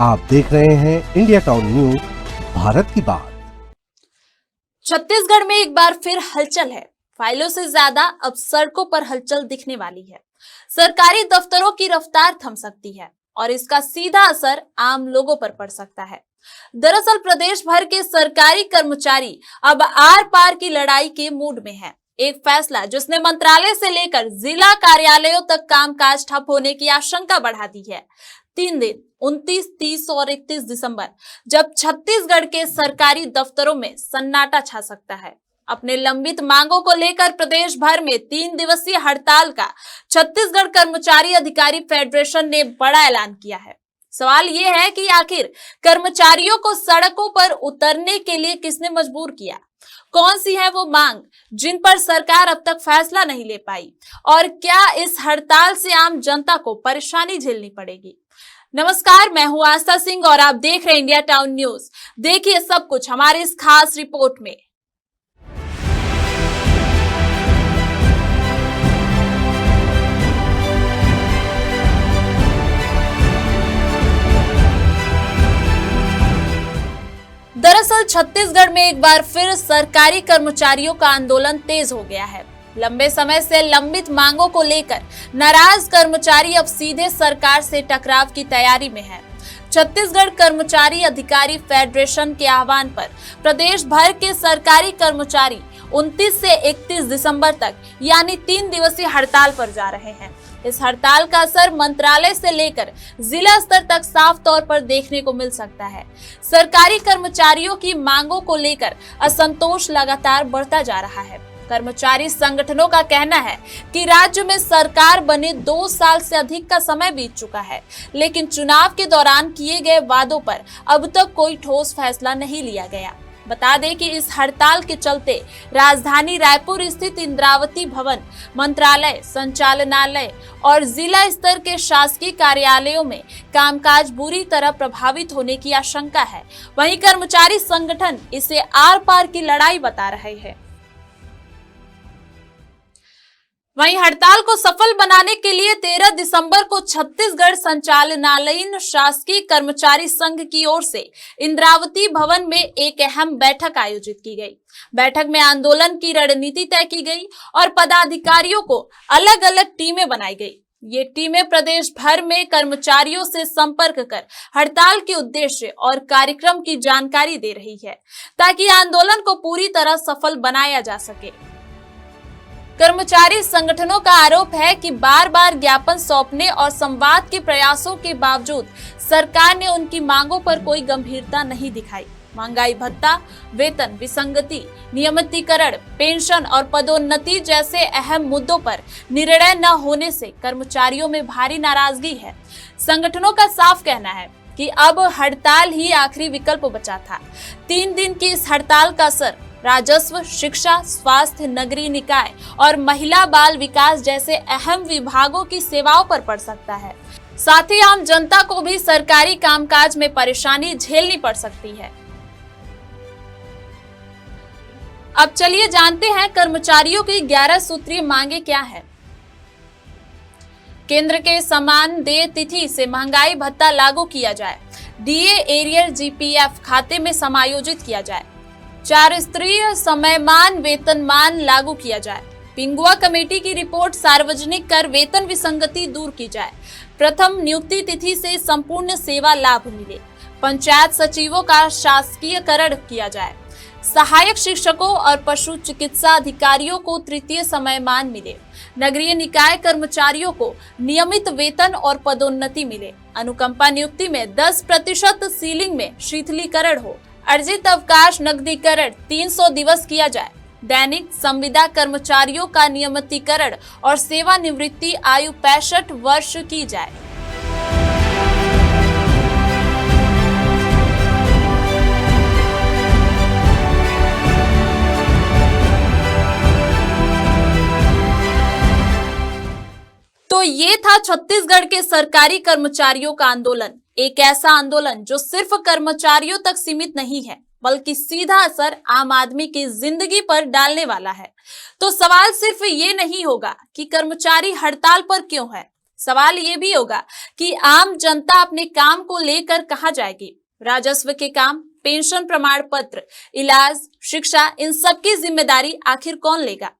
आप देख रहे हैं इंडिया टाउन न्यूज, भारत की बात। छत्तीसगढ़ में एक बार फिर हलचल है। फाइलों से ज्यादा अब सड़कों पर हलचल दिखने वाली है। सरकारी दफ्तरों की रफ्तार थम सकती है और इसका सीधा असर आम लोगों पर पड़ सकता है। दरअसल प्रदेश भर के सरकारी कर्मचारी अब आर पार की लड़ाई के मूड में हैं। एक फैसला जिसने मंत्रालय से लेकर जिला कार्यालयों तक कामकाज ठप होने की आशंका बढ़ा दी है। 3 दिन 29, 30 और 31 दिसंबर जब छत्तीसगढ़ के सरकारी दफ्तरों में सन्नाटा छा सकता है। अपने लंबित मांगों को लेकर प्रदेश भर में 3 दिवसीय हड़ताल का छत्तीसगढ़ कर्मचारी अधिकारी फेडरेशन ने बड़ा ऐलान किया है। सवाल यह है कि आखिर कर्मचारियों को सड़कों पर उतरने के लिए किसने मजबूर किया? कौन सी है वो मांग जिन पर सरकार अब तक फैसला नहीं ले पाई? और क्या इस हड़ताल से आम जनता को परेशानी झेलनी पड़ेगी? नमस्कार, मैं हूं आस्था सिंह और आप देख रहे हैं इंडिया टाउन न्यूज। देखिए सब कुछ हमारे इस खास रिपोर्ट में। दरअसल छत्तीसगढ़ में एक बार फिर सरकारी कर्मचारियों का आंदोलन तेज हो गया है। लंबे समय से लंबित मांगों को लेकर नाराज कर्मचारी अब सीधे सरकार से टकराव की तैयारी में है। छत्तीसगढ़ कर्मचारी अधिकारी फेडरेशन के आह्वान पर प्रदेश भर के सरकारी कर्मचारी 29 से 31 दिसंबर तक यानी 3 दिवसीय हड़ताल पर जा रहे हैं। इस हड़ताल का असर मंत्रालय से लेकर जिला स्तर तक साफ तौर पर देखने को मिल सकता है। सरकारी कर्मचारियों की मांगों को लेकर असंतोष लगातार बढ़ता जा रहा है। कर्मचारी संगठनों का कहना है कि राज्य में सरकार बने 2 साल से अधिक का समय बीत चुका है, लेकिन चुनाव के दौरान किए गए वादों पर अब तक कोई ठोस फैसला नहीं लिया गया। बता दें कि इस हड़ताल के चलते राजधानी रायपुर स्थित इंद्रावती भवन, मंत्रालय, संचालनालय और जिला स्तर के शासकीय कार्यालयों में कामकाज बुरी तरह प्रभावित होने की आशंका है। वहीं कर्मचारी संगठन इसे आर पार की लड़ाई बता रहे हैं। वहीं हड़ताल को सफल बनाने के लिए 13 दिसंबर को छत्तीसगढ़ संचालनालयीन शासकीय कर्मचारी संघ की ओर से इंद्रावती भवन में एक अहम बैठक आयोजित की गई। बैठक में आंदोलन की रणनीति तय की गई और पदाधिकारियों को अलग अलग टीमें बनाई गई। ये टीमें प्रदेश भर में कर्मचारियों से संपर्क कर हड़ताल के उद्देश्य और कार्यक्रम की जानकारी दे रही है, ताकि आंदोलन को पूरी तरह सफल बनाया जा सके। कर्मचारी संगठनों का आरोप है कि बार बार ज्ञापन सौंपने और संवाद के प्रयासों के बावजूद सरकार ने उनकी मांगों पर कोई गंभीरता नहीं दिखाई। महंगाई भत्ता, वेतन विसंगति, नियमितीकरण, पेंशन और पदोन्नति जैसे अहम मुद्दों पर निर्णय न होने से कर्मचारियों में भारी नाराजगी है। संगठनों का साफ कहना है कि अब हड़ताल ही आखिरी विकल्प बचा था। 3 दिन की इस हड़ताल का असर राजस्व, शिक्षा, स्वास्थ्य, नगरीय निकाय और महिला बाल विकास जैसे अहम विभागों की सेवाओं पर पड़ सकता है। साथ ही आम जनता को भी सरकारी कामकाज में परेशानी झेलनी पड़ सकती है। अब चलिए जानते हैं कर्मचारियों की 11 सूत्रीय मांगे क्या है। केंद्र के समान देय तिथि से महंगाई भत्ता लागू किया जाए। डीए एरियर जीपीएफ खाते में समायोजित किया जाए। 4 स्तरीय समयमान वेतनमान लागू किया जाए। पिंगुआ कमेटी की रिपोर्ट सार्वजनिक कर वेतन विसंगति दूर की जाए। प्रथम नियुक्ति तिथि से संपूर्ण सेवा लाभ मिले। पंचायत सचिवों का शासकीयकरण किया जाए। सहायक शिक्षकों और पशु चिकित्सा अधिकारियों को तृतीय समयमान मिले। नगरीय निकाय कर्मचारियों को नियमित वेतन और पदोन्नति मिले। अनुकंपा नियुक्ति में 10% सीलिंग में शिथिलीकरण हो। अर्जित अवकाश नकदीकरण 300 दिवस किया जाए। दैनिक संविदा कर्मचारियों का नियमितीकरण और सेवानिवृत्ति आयु 65 वर्ष की जाए। तो ये था छत्तीसगढ़ के सरकारी कर्मचारियों का आंदोलन। एक ऐसा आंदोलन जो सिर्फ कर्मचारियों तक सीमित नहीं है, बल्कि सीधा असर आम आदमी की जिंदगी पर डालने वाला है। तो सवाल सिर्फ ये नहीं होगा कि कर्मचारी हड़ताल पर क्यों है, सवाल ये भी होगा कि आम जनता अपने काम को लेकर कहां जाएगी। राजस्व के काम, पेंशन प्रमाण पत्र, इलाज, शिक्षा, इन सब की जिम्मेदारी आखिर कौन लेगा।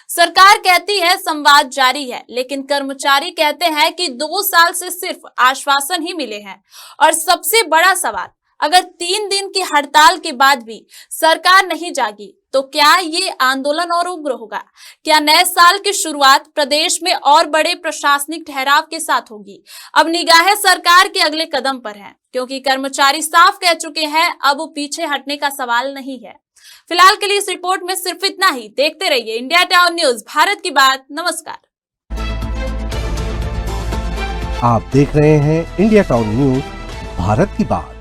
सरकार कहती है संवाद जारी है, लेकिन कर्मचारी कहते हैं कि 2 साल से सिर्फ आश्वासन ही मिले हैं। और सबसे बड़ा सवाल, अगर 3 दिन की हड़ताल के बाद भी सरकार नहीं जागी तो क्या ये आंदोलन और उग्र होगा। क्या नए साल की शुरुआत प्रदेश में और बड़े प्रशासनिक ठहराव के साथ होगी। अब निगाहें सरकार के अगले कदम पर हैं, क्योंकि कर्मचारी साफ कह चुके हैं अब पीछे हटने का सवाल नहीं है। फिलहाल के लिए इस रिपोर्ट में सिर्फ इतना ही। देखते रहिए इंडिया टाउन न्यूज, भारत की बात। नमस्कार। आप देख रहे हैं इंडिया टाउन न्यूज, भारत की बात।